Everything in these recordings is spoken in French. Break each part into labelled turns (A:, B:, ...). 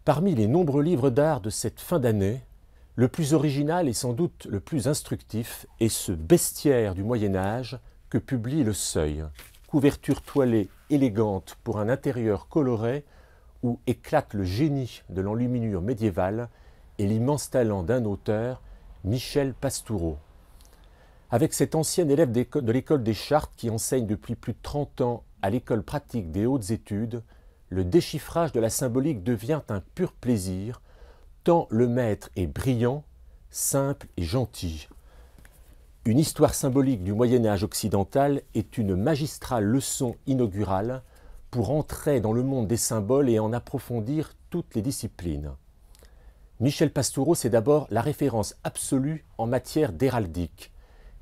A: Parmi les nombreux livres d'art de cette fin d'année, le plus original et sans doute le plus instructif est ce bestiaire du Moyen-Âge que publie Le Seuil. Couverture toilée élégante pour un intérieur coloré où éclate le génie de l'enluminure médiévale et l'immense talent d'un auteur, Michel Pastoureau. Avec cet ancien élève de l'école des Chartes qui enseigne depuis plus de 30 ans à l'école pratique des hautes études, le déchiffrage de la symbolique devient un pur plaisir, tant le maître est brillant, simple et gentil. Une histoire symbolique du Moyen-Âge occidental est une magistrale leçon inaugurale pour entrer dans le monde des symboles et en approfondir toutes les disciplines. Michel Pastoureau, c'est d'abord la référence absolue en matière d'héraldique.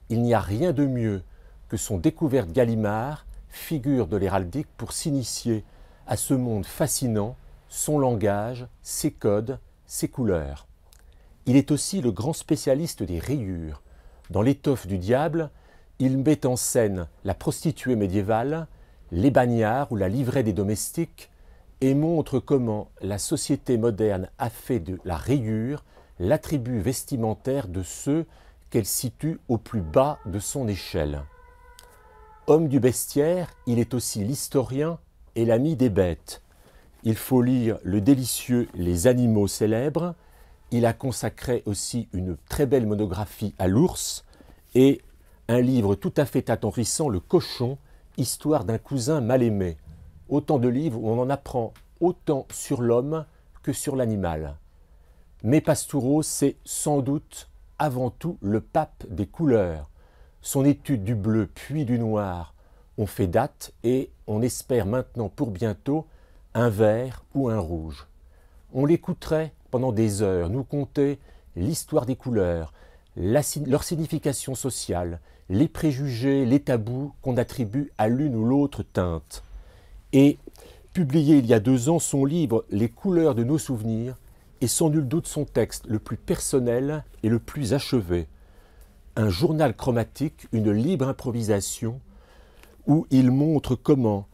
A: Il n'y a rien de mieux que son Découverte Gallimard, figure de l'héraldique, pour s'initier à ce monde fascinant, son langage, ses codes, ses couleurs. Il est aussi le grand spécialiste des rayures. Dans L'étoffe du diable, il met en scène la prostituée médiévale, les bagnards ou la livrée des domestiques et montre comment la société moderne a fait de la rayure l'attribut vestimentaire de ceux qu'elle situe au plus bas de son échelle. Homme du bestiaire, il est aussi l'historien et l'ami des bêtes. Il faut lire le délicieux Les animaux célèbres. Il a consacré aussi une très belle monographie à l'ours et un livre tout à fait attendrissant, Le cochon, histoire d'un cousin mal aimé. Autant de livres où on en apprend autant sur l'homme que sur l'animal. Mais Pastoureau, c'est sans doute avant tout le pape des couleurs. Son étude du bleu puis du noir ont fait date et on espère maintenant pour bientôt un vert ou un rouge. On l'écouterait pendant des heures nous conter l'histoire des couleurs, leur signification sociale, les préjugés, les tabous qu'on attribue à l'une ou l'autre teinte. Et publié il y a 2 ans, son livre « Les couleurs de nos souvenirs » est sans nul doute son texte le plus personnel et le plus achevé. Un journal chromatique, une libre improvisation, où il montre comment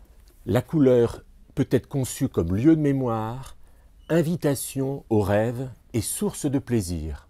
A: la couleur peut être conçue comme lieu de mémoire, invitation au rêve et source de plaisir.